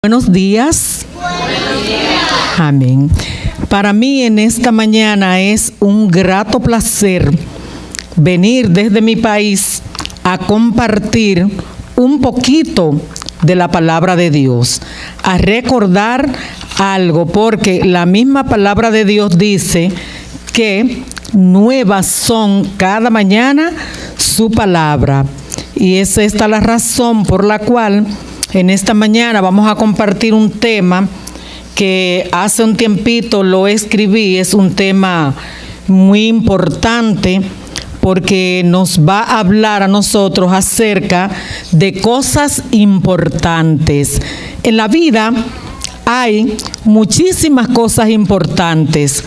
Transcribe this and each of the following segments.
Buenos días. Buenos días. Amén. Para mí en esta mañana es un grato placer venir desde mi país a compartir un poquito de la palabra de Dios, a recordar algo, porque la misma palabra de Dios dice que nuevas son cada mañana su palabra. Y es esta la razón por la cual en esta mañana vamos a compartir un tema que hace un tiempito lo escribí. Es un tema muy importante porque nos va a hablar a nosotros acerca de cosas importantes. En la vida hay muchísimas cosas importantes.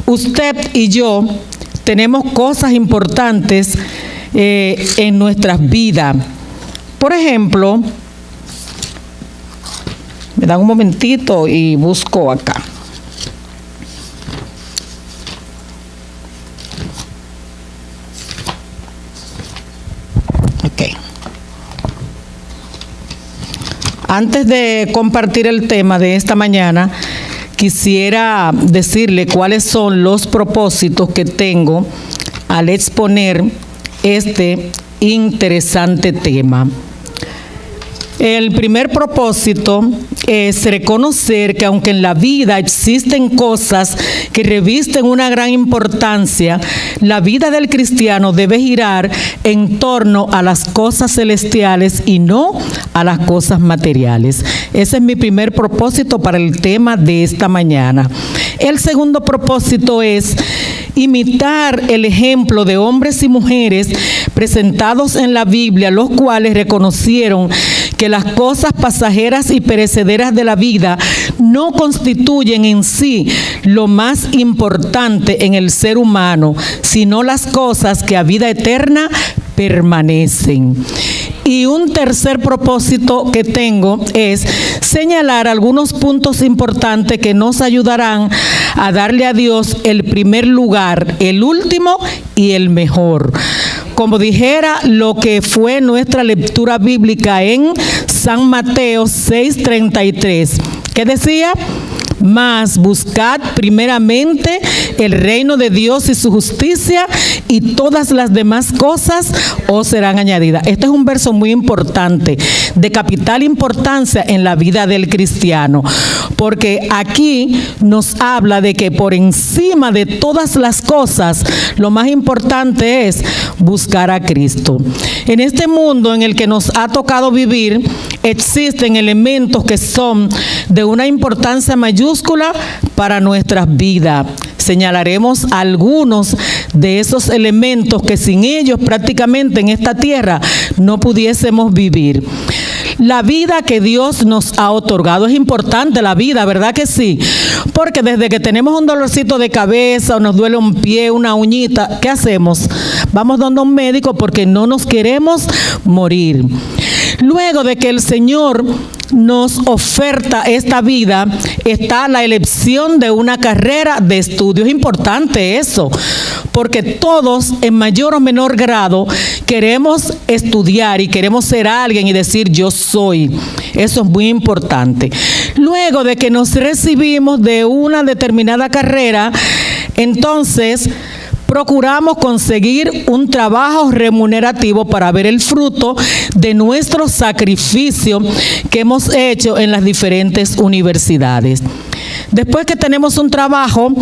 Usted y yo tenemos cosas importantes en nuestras vidas. Por ejemplo, me dan un momentito y busco acá. Ok. Antes de compartir el tema de esta mañana, quisiera decirle cuáles son los propósitos que tengo al exponer este interesante tema. El primer propósito es reconocer que aunque en la vida existen cosas que revisten una gran importancia, la vida del cristiano debe girar en torno a las cosas celestiales y no a las cosas materiales. Ese es mi primer propósito para el tema de esta mañana. El segundo propósito es imitar el ejemplo de hombres y mujeres presentados en la Biblia, los cuales reconocieron que las cosas pasajeras y perecederas de la vida no constituyen en sí lo más importante en el ser humano, sino las cosas que a vida eterna permanecen. Y un tercer propósito que tengo es señalar algunos puntos importantes que nos ayudarán a darle a Dios el primer lugar, el último y el mejor. Como dijera lo que fue nuestra lectura bíblica en San Mateo 6:33, que decía: mas buscad primeramente el reino de Dios y su justicia, y todas las demás cosas os serán añadidas. Este es un verso muy importante, de capital importancia en la vida del cristiano, porque aquí nos habla de que por encima de todas las cosas, lo más importante es buscar a Cristo. En este mundo en el que nos ha tocado vivir, existen elementos que son de una importancia mayúscula para nuestras vidas. Señalaremos algunos de esos elementos que sin ellos prácticamente en esta tierra no pudiésemos vivir. La vida que Dios nos ha otorgado es importante, la vida, ¿verdad que sí? Porque desde que tenemos un dolorcito de cabeza o nos duele un pie, una uñita, ¿qué hacemos? Vamos donde un médico porque no nos queremos morir. Luego de que el Señor nos oferta esta vida, está la elección de una carrera de estudio. Es importante eso, porque todos en mayor o menor grado queremos estudiar y queremos ser alguien y decir yo soy. Eso es muy importante. Luego de que nos recibimos de una determinada carrera, entonces procuramos conseguir un trabajo remunerativo para ver el fruto de nuestro sacrificio que hemos hecho en las diferentes universidades. Después que tenemos un trabajo,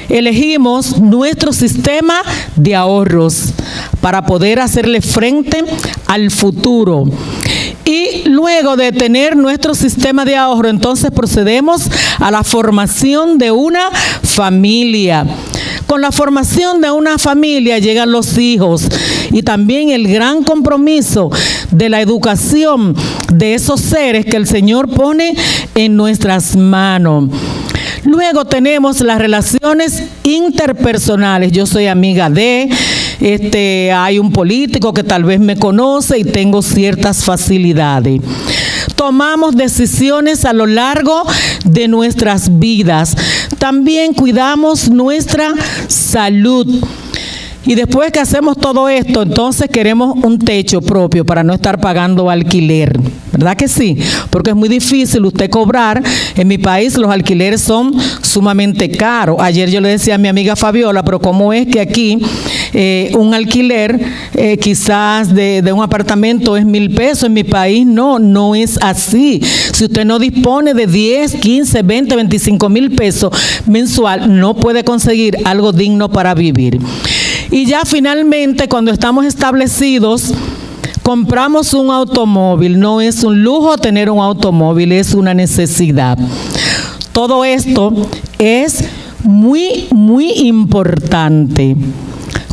elegimos nuestro sistema de ahorros para poder hacerle frente al futuro. Y luego de tener nuestro sistema de ahorro, entonces procedemos a la formación de una familia. Con la formación de una familia llegan los hijos y también el gran compromiso de la educación de esos seres que el Señor pone en nuestras manos. Luego tenemos las relaciones interpersonales. Yo soy amiga de, hay un político que tal vez me conoce y tengo ciertas facilidades. Tomamos decisiones a lo largo de nuestras vidas. También cuidamos nuestra salud. Y después que hacemos todo esto, entonces queremos un techo propio para no estar pagando alquiler. ¿Verdad que sí? Porque es muy difícil usted cobrar. En mi país los alquileres son sumamente caros. Ayer yo le decía a mi amiga Fabiola, pero ¿cómo es que aquí un alquiler quizás de un apartamento es 1,000 pesos? En mi país no es así. Si usted no dispone de 10, 15, 20, 25 mil pesos mensual, no puede conseguir algo digno para vivir. Y ya finalmente, cuando estamos establecidos, compramos un automóvil. No es un lujo tener un automóvil, es una necesidad. Todo esto es muy, muy importante.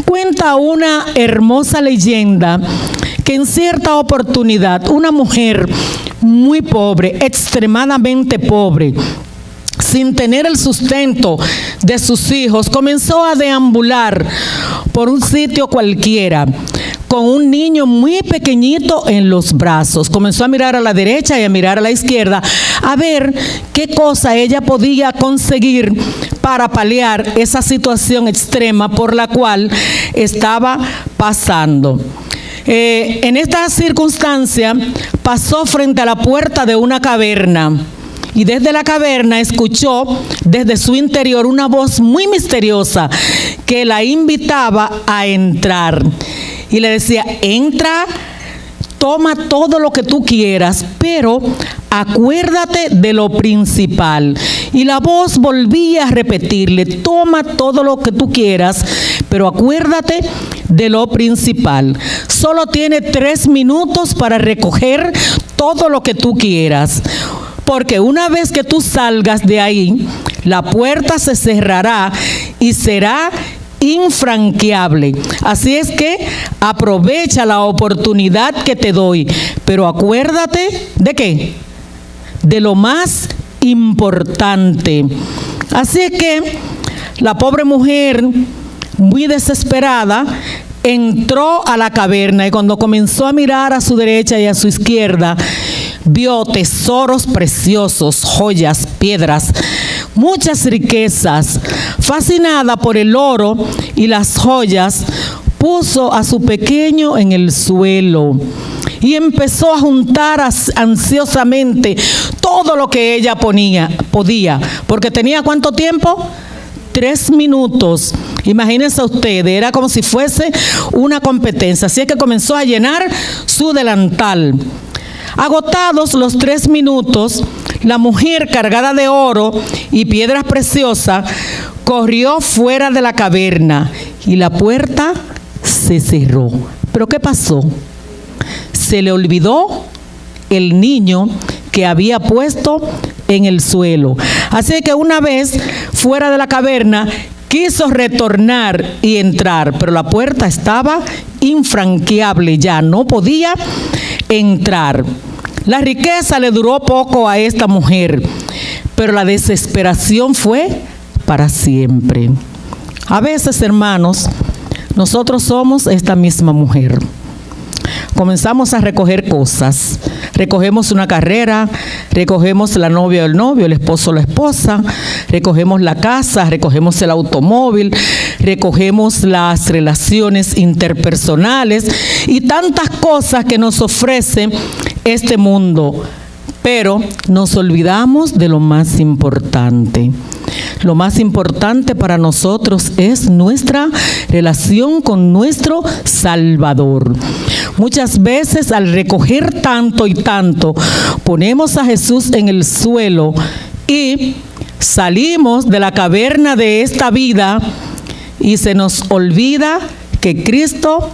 Cuenta una hermosa leyenda que en cierta oportunidad una mujer muy pobre, extremadamente pobre, sin tener el sustento de sus hijos, comenzó a deambular por un sitio cualquiera con un niño muy pequeñito en los brazos. Comenzó a mirar a la derecha y a mirar a la izquierda a ver qué cosa ella podía conseguir para paliar esa situación extrema por la cual estaba pasando. En esta circunstancia pasó frente a la puerta de una caverna. Y desde la caverna escuchó desde su interior una voz muy misteriosa que la invitaba a entrar. Y le decía: entra, toma todo lo que tú quieras, pero acuérdate de lo principal. Y la voz volvía a repetirle: toma todo lo que tú quieras, pero acuérdate de lo principal. Solo tiene 3 minutos para recoger todo lo que tú quieras. Porque una vez que tú salgas de ahí, la puerta se cerrará y será infranqueable. Así es que aprovecha la oportunidad que te doy, pero acuérdate ¿de qué? De lo más importante. Así es que la pobre mujer, muy desesperada, entró a la caverna y cuando comenzó a mirar a su derecha y a su izquierda, vio tesoros preciosos, joyas, piedras, muchas riquezas. Fascinada por el oro y las joyas, puso a su pequeño en el suelo y empezó a juntar ansiosamente todo lo que ella podía, porque tenía ¿cuánto tiempo? 3 minutos. Imagínense ustedes, era como si fuese una competencia. Así es que comenzó a llenar su delantal. Agotados los 3 minutos, la mujer, cargada de oro y piedras preciosas, corrió fuera de la caverna y la puerta se cerró. ¿Pero qué pasó? Se le olvidó el niño que había puesto en el suelo. Así que una vez fuera de la caverna, quiso retornar y entrar, pero la puerta estaba infranqueable, ya no podía entrar. La riqueza le duró poco a esta mujer, pero la desesperación fue para siempre. A veces, hermanos, nosotros somos esta misma mujer. Comenzamos a recoger cosas. Recogemos una carrera, recogemos la novia o el novio, el esposo o la esposa, recogemos la casa, recogemos el automóvil, recogemos las relaciones interpersonales y tantas cosas que nos ofrece este mundo. Pero nos olvidamos de lo más importante. Lo más importante para nosotros es nuestra relación con nuestro Salvador. Muchas veces al recoger tanto y tanto, ponemos a Jesús en el suelo y salimos de la caverna de esta vida y se nos olvida que Cristo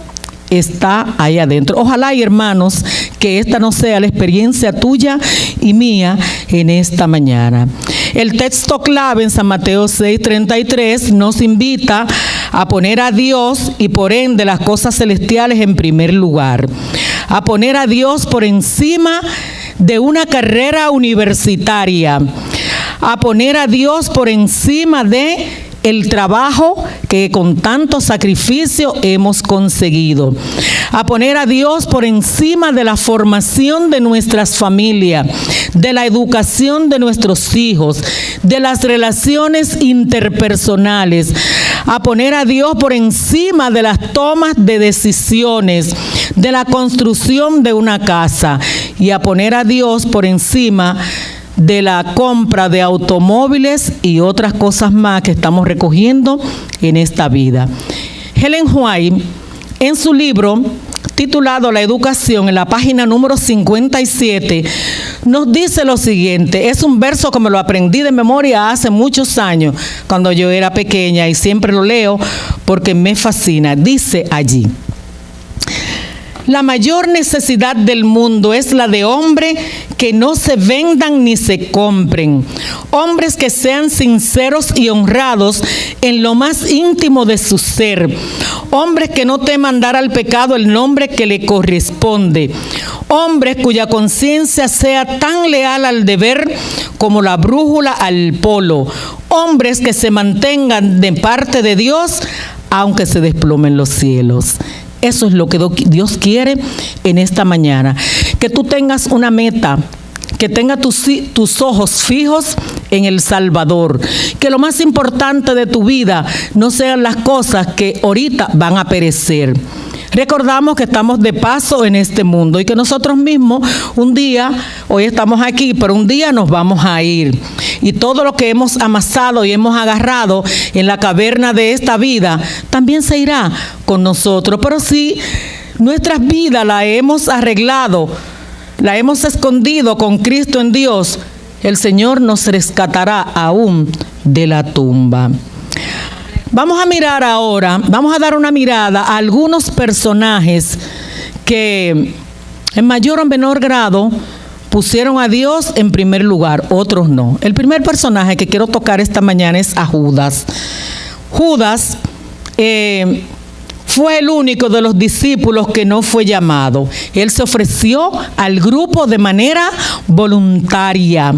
está ahí adentro. Ojalá, y hermanos, que esta no sea la experiencia tuya y mía en esta mañana. El texto clave en San Mateo 6:33 nos invita a poner a Dios y por ende las cosas celestiales en primer lugar. A poner a Dios por encima de una carrera universitaria. A poner a Dios por encima de el trabajo que con tanto sacrificio hemos conseguido. A poner a Dios por encima de la formación de nuestras familias, de la educación de nuestros hijos, de las relaciones interpersonales. A poner a Dios por encima de las tomas de decisiones, de la construcción de una casa. y a poner a Dios por encima de la compra de automóviles y otras cosas más que estamos recogiendo en esta vida. Ellen White, en su libro titulado La Educación, en la página número 57, nos dice lo siguiente. Es un verso que me lo aprendí de memoria hace muchos años, cuando yo era pequeña, y siempre lo leo porque me fascina. Dice allí: la mayor necesidad del mundo es la de hombres que no se vendan ni se compren, hombres que sean sinceros y honrados en lo más íntimo de su ser, hombres que no teman dar al pecado el nombre que le corresponde, hombres cuya conciencia sea tan leal al deber como la brújula al polo, hombres que se mantengan de parte de Dios aunque se desplomen los cielos. Eso es lo que Dios quiere en esta mañana. Que tú tengas una meta, que tengas tus ojos fijos en el Salvador. Que lo más importante de tu vida no sean las cosas que ahorita van a perecer. Recordamos que estamos de paso en este mundo y que nosotros mismos un día, hoy estamos aquí, pero un día nos vamos a ir. Y todo lo que hemos amasado y hemos agarrado en la caverna de esta vida también se irá con nosotros. Pero si nuestras vidas las hemos arreglado, la hemos escondido con Cristo en Dios, el Señor nos rescatará aún de la tumba. Vamos a mirar ahora, vamos a dar una mirada a algunos personajes que en mayor o menor grado pusieron a Dios en primer lugar, otros no. El primer personaje que quiero tocar esta mañana es a Judas. Judas fue el único de los discípulos que no fue llamado. Él se ofreció al grupo de manera voluntaria.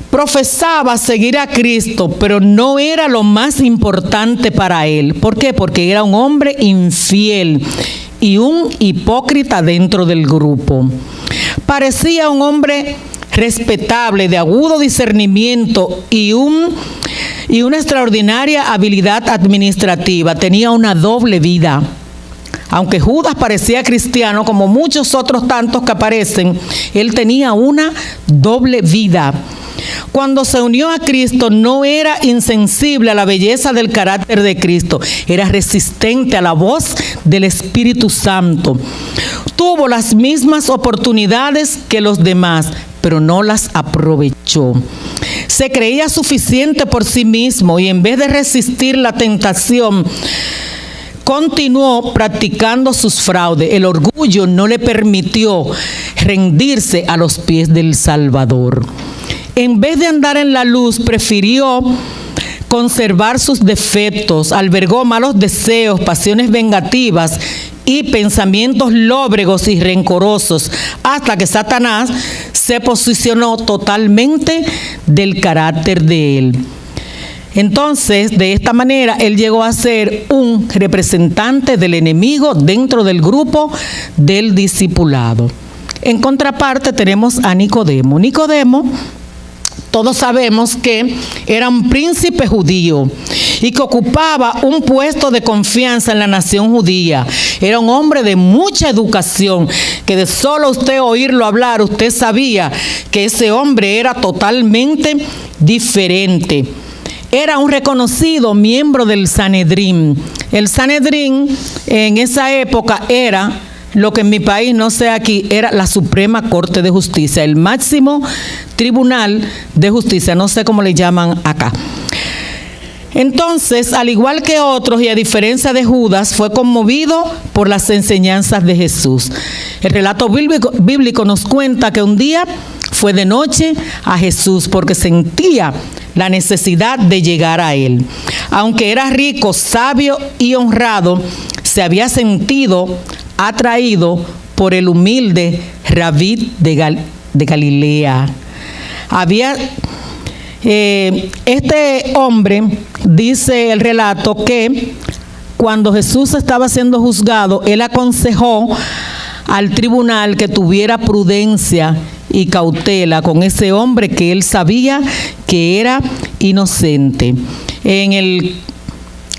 Profesaba seguir a Cristo, pero no era lo más importante para él. ¿Por qué? Porque era un hombre infiel y un hipócrita dentro del grupo. Parecía un hombre respetable, de agudo discernimiento y una extraordinaria habilidad administrativa. Tenía una doble vida. Aunque Judas parecía cristiano, como muchos otros tantos que aparecen, él tenía una doble vida. Cuando se unió a Cristo no era insensible a la belleza del carácter de Cristo, era resistente a la voz del Espíritu Santo. Tuvo las mismas oportunidades que los demás, pero no las aprovechó. Se creía suficiente por sí mismo y en vez de resistir la tentación, continuó practicando sus fraudes. El orgullo no le permitió rendirse a los pies del Salvador. En vez de andar en la luz, prefirió conservar sus defectos, albergó malos deseos, pasiones vengativas y pensamientos lóbregos y rencorosos, hasta que Satanás se posicionó totalmente del carácter de él. Entonces, de esta manera, él llegó a ser un representante del enemigo dentro del grupo del discipulado. En contraparte tenemos a Nicodemo. Nicodemo, todos sabemos que era un príncipe judío y que ocupaba un puesto de confianza en la nación judía. Era un hombre de mucha educación, que de solo usted oírlo hablar, usted sabía que ese hombre era totalmente diferente. Era un reconocido miembro del Sanedrín. El Sanedrín en esa época era lo que en mi país, no sé aquí, era la Suprema Corte de Justicia, el máximo tribunal de justicia, no sé cómo le llaman acá. Entonces, al igual que otros y a diferencia de Judas, fue conmovido por las enseñanzas de Jesús. El relato bíblico nos cuenta que un día fue de noche a Jesús porque sentía la necesidad de llegar a él. Aunque era rico, sabio y honrado, se había sentido atraído por el humilde Rabí de Galilea. Este hombre, dice el relato, que cuando Jesús estaba siendo juzgado, él aconsejó al tribunal que tuviera prudencia y cautela con ese hombre que él sabía que era inocente. En el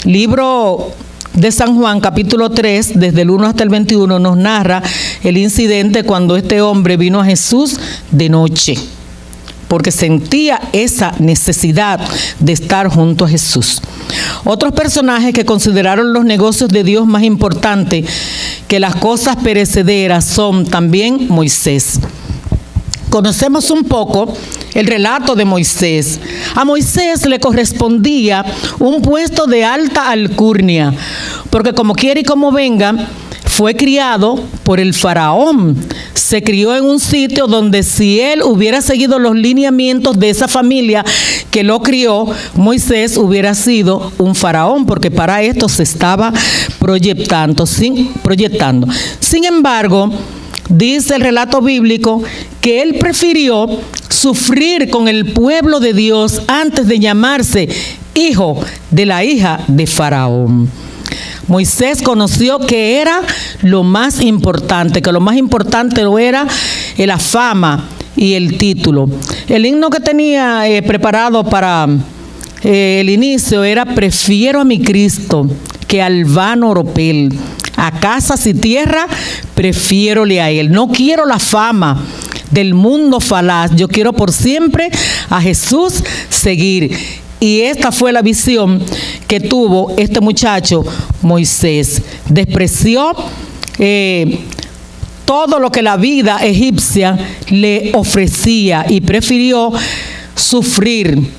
libro de San Juan, capítulo 3, desde el 1 hasta el 21, nos narra el incidente cuando este hombre vino a Jesús de noche, porque sentía esa necesidad de estar junto a Jesús. Otros personajes que consideraron los negocios de Dios más importantes que las cosas perecederas son también Moisés. Conocemos un poco el relato de Moisés. A Moisés le correspondía un puesto de alta alcurnia, porque como quiera y como venga, fue criado por el faraón. Se crió en un sitio donde si él hubiera seguido los lineamientos de esa familia que lo crió, Moisés hubiera sido un faraón, porque para esto se estaba proyectando. Sin embargo, dice el relato bíblico que él prefirió sufrir con el pueblo de Dios antes de llamarse hijo de la hija de Faraón. Moisés conoció que era lo más importante, que lo más importante no era la fama y el título. El himno que tenía preparado para el inicio era: prefiero a mi Cristo que al vano oropel, a casas y tierra prefiérole a él. No quiero la fama del mundo falaz, yo quiero por siempre a Jesús seguir. Y esta fue la visión que tuvo este muchacho Moisés. Despreció todo lo que la vida egipcia le ofrecía y prefirió sufrir.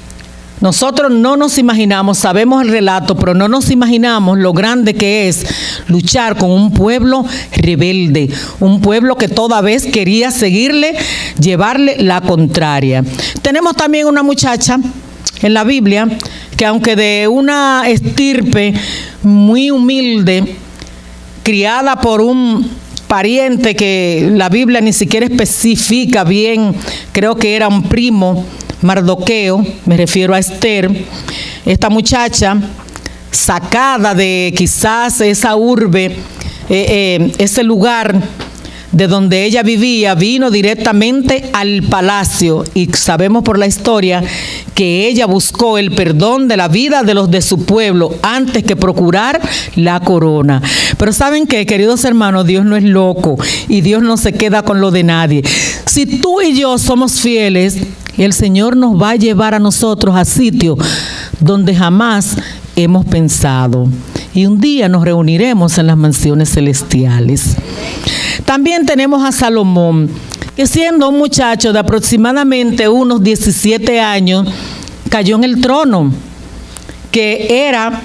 Nosotros no nos imaginamos, sabemos el relato, pero no nos imaginamos lo grande que es luchar con un pueblo rebelde, un pueblo que toda vez quería seguirle, llevarle la contraria. Tenemos también una muchacha en la Biblia que, aunque de una estirpe muy humilde, criada por un pariente que la Biblia ni siquiera especifica bien, creo que era un primo, Mardoqueo, me refiero a Esther, esta muchacha sacada de quizás esa urbe, ese lugar de donde ella vivía, vino directamente al palacio, y sabemos por la historia que ella buscó el perdón de la vida de los de su pueblo antes que procurar la corona. Pero ¿saben qué, queridos hermanos? Dios no es loco y Dios no se queda con lo de nadie. Si tú y yo somos fieles, el Señor nos va a llevar a nosotros a sitios donde jamás hemos pensado, y un día nos reuniremos en las mansiones celestiales. También tenemos a Salomón, que siendo un muchacho de aproximadamente unos 17 años, cayó en el trono, que era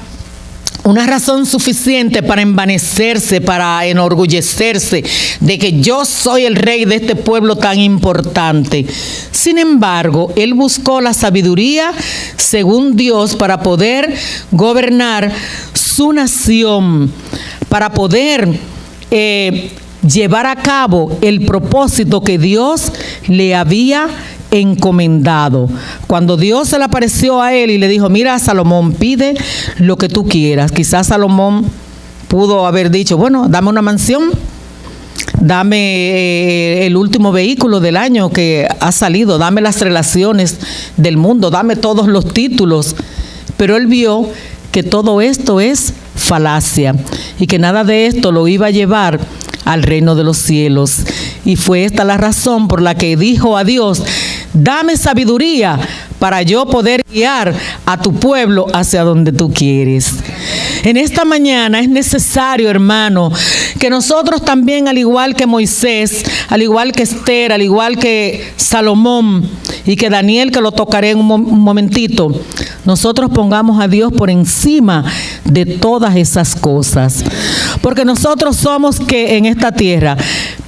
una razón suficiente para envanecerse, para enorgullecerse de que yo soy el rey de este pueblo tan importante. Sin embargo, él buscó la sabiduría según Dios para poder gobernar su nación, para poder llevar a cabo el propósito que Dios le había encomendado. Cuando Dios se le apareció a él y le dijo: mira, Salomón, pide lo que tú quieras. Quizás Salomón pudo haber dicho: bueno, dame una mansión, dame el último vehículo del año que ha salido, dame las relaciones del mundo, dame todos los títulos. Pero él vio que todo esto es falacia y que nada de esto lo iba a llevar al reino de los cielos. Y fue esta la razón por la que dijo a Dios: dame sabiduría para yo poder guiar a tu pueblo hacia donde tú quieres. En esta mañana es necesario, hermano, que nosotros también, al igual que Moisés, al igual que Esther, al igual que Salomón y que Daniel, que lo tocaré en un momentito, nosotros pongamos a Dios por encima de todas esas cosas. Porque nosotros somos que en esta tierra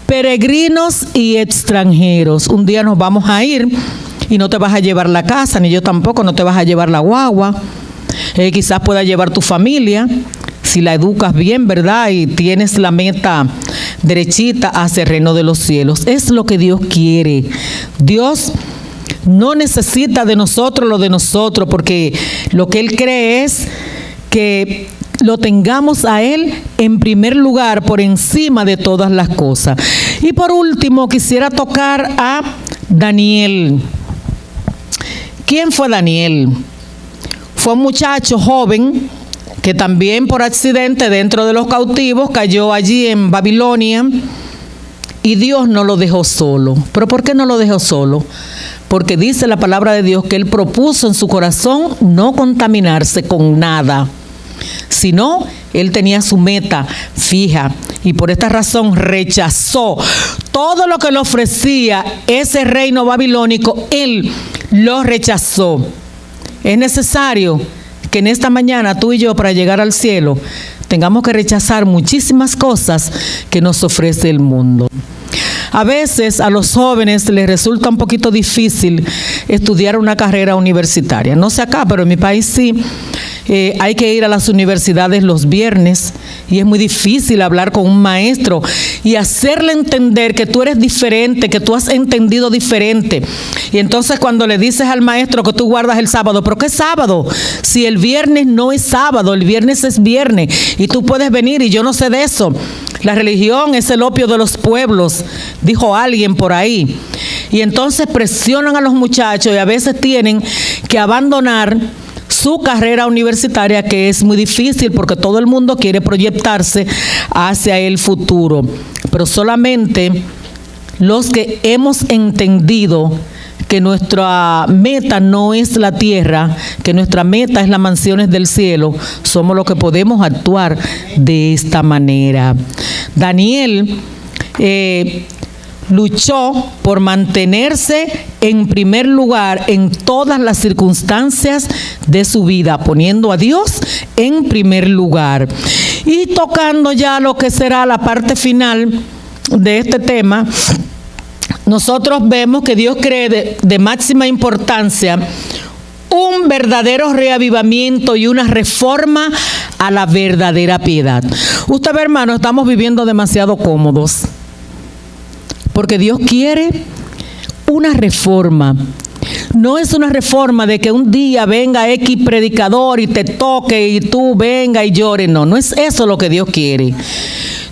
peregrinos y extranjeros. Un día nos vamos a ir y no te vas a llevar la casa, ni yo tampoco, no te vas a llevar la guagua. Quizás pueda llevar tu familia, si la educas bien, ¿verdad? Y tienes la meta derechita hacia el reino de los cielos. Es lo que Dios quiere. Dios no necesita de nosotros lo de nosotros, porque lo que Él cree es que lo tengamos a Él en primer lugar, por encima de todas las cosas. Y por último, quisiera tocar a Daniel. ¿Quién fue Daniel? Fue un muchacho joven que también por accidente dentro de los cautivos cayó allí en Babilonia, y Dios no lo dejó solo. ¿Pero por qué no lo dejó solo? Porque dice la palabra de Dios que él propuso en su corazón no contaminarse con nada, sino él tenía su meta fija y por esta razón rechazó todo lo que le ofrecía ese reino babilónico. Él lo rechazó. Es necesario que en esta mañana tú y yo, para llegar al cielo, tengamos que rechazar muchísimas cosas que nos ofrece el mundo. A veces a los jóvenes les resulta un poquito difícil estudiar una carrera universitaria. No sé acá, pero en mi país sí. Hay que ir a las universidades los viernes y es muy difícil hablar con un maestro y hacerle entender que tú eres diferente, que tú has entendido diferente. Y entonces cuando le dices al maestro que tú guardas el sábado, ¿pero qué sábado? Si el viernes no es sábado, el viernes es viernes y tú puedes venir y yo no sé de eso. La religión es el opio de los pueblos, dijo alguien por ahí. Y entonces presionan a los muchachos y a veces tienen que abandonar su carrera universitaria, que es muy difícil porque todo el mundo quiere proyectarse hacia el futuro. Pero solamente los que hemos entendido que nuestra meta no es la tierra, que nuestra meta es las mansiones del cielo, somos los que podemos actuar de esta manera. Daniel luchó por mantenerse en primer lugar en todas las circunstancias de su vida, poniendo a Dios en primer lugar. Y tocando ya lo que será la parte final de este tema, nosotros vemos que Dios cree de máxima importancia un verdadero reavivamiento y una reforma a la verdadera piedad. Usted ve, hermano, estamos viviendo demasiado cómodos, porque Dios quiere una reforma. No es una reforma de que un día venga X predicador y te toque y tú venga y llores. No, no es eso lo que Dios quiere.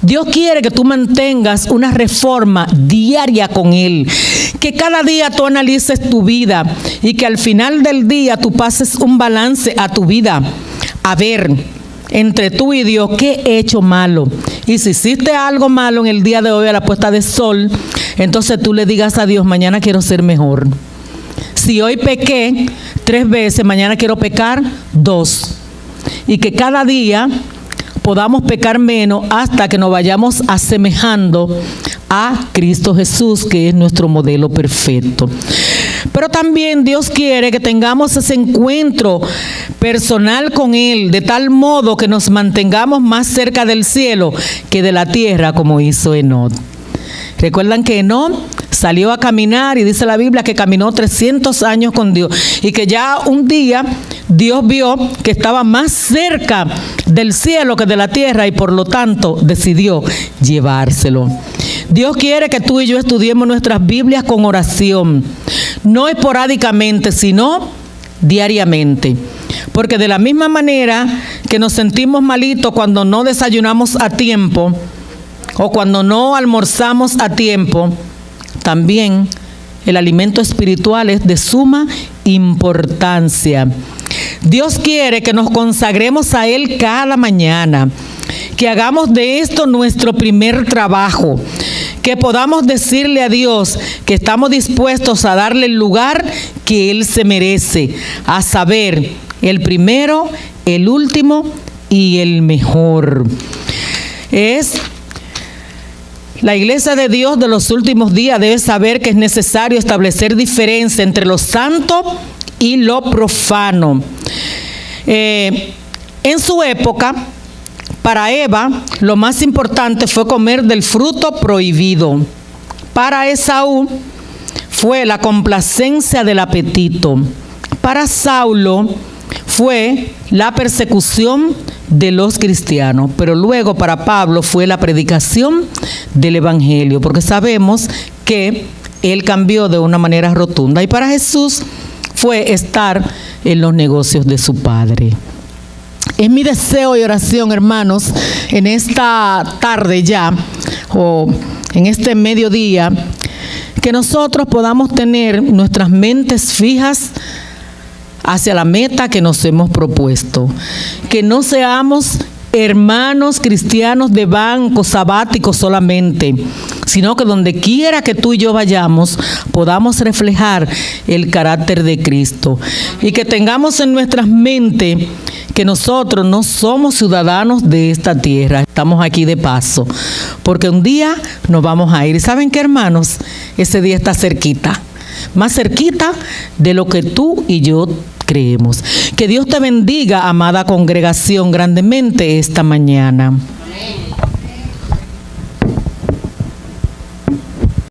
Dios quiere que tú mantengas una reforma diaria con Él, que cada día tú analices tu vida y que al final del día tú pases un balance a tu vida. A ver, entre tú y Dios, ¿qué he hecho malo? Y si hiciste algo malo en el día de hoy a la puesta de sol, entonces tú le digas a Dios, mañana quiero ser mejor. Si hoy pequé 3 veces, mañana quiero pecar 2. Y que cada día podamos pecar menos hasta que nos vayamos asemejando a Cristo Jesús, que es nuestro modelo perfecto. Pero también Dios quiere que tengamos ese encuentro personal con Él, de tal modo que nos mantengamos más cerca del cielo que de la tierra, como hizo Enoc. Recuerdan que Enoc salió a caminar y dice la Biblia que caminó 300 años con Dios y que ya un día Dios vio que estaba más cerca del cielo que de la tierra y por lo tanto decidió llevárselo. Dios quiere que tú y yo estudiemos nuestras Biblias con oración, no esporádicamente, sino diariamente. Porque de la misma manera que nos sentimos malitos cuando no desayunamos a tiempo o cuando no almorzamos a tiempo, también el alimento espiritual es de suma importancia. Dios quiere que nos consagremos a Él cada mañana, que hagamos de esto nuestro primer trabajo, que podamos decirle a Dios que estamos dispuestos a darle el lugar que Él se merece, a saber, el primero, el último y el mejor. La iglesia de Dios de los últimos días debe saber que es necesario establecer diferencia entre lo santo y lo profano. En su época, para Eva, lo más importante fue comer del fruto prohibido. Para Esaú, fue la complacencia del apetito. Para Saulo, fue la persecución de los cristianos, pero luego para Pablo fue la predicación del evangelio, porque sabemos que él cambió de una manera rotunda. Y para Jesús fue estar en los negocios de su Padre. Es mi deseo y oración, hermanos, en esta tarde ya, o en este mediodía, que nosotros podamos tener nuestras mentes fijas hacia la meta que nos hemos propuesto. Que no seamos hermanos cristianos de banco sabático solamente, sino que donde quiera que tú y yo vayamos, podamos reflejar el carácter de Cristo y que tengamos en nuestras mentes que nosotros no somos ciudadanos de esta tierra, estamos aquí de paso, porque un día nos vamos a ir. ¿Saben qué, hermanos? Ese día está cerquita, más cerquita de lo que tú y yo creemos. Que Dios te bendiga, amada congregación, grandemente esta mañana.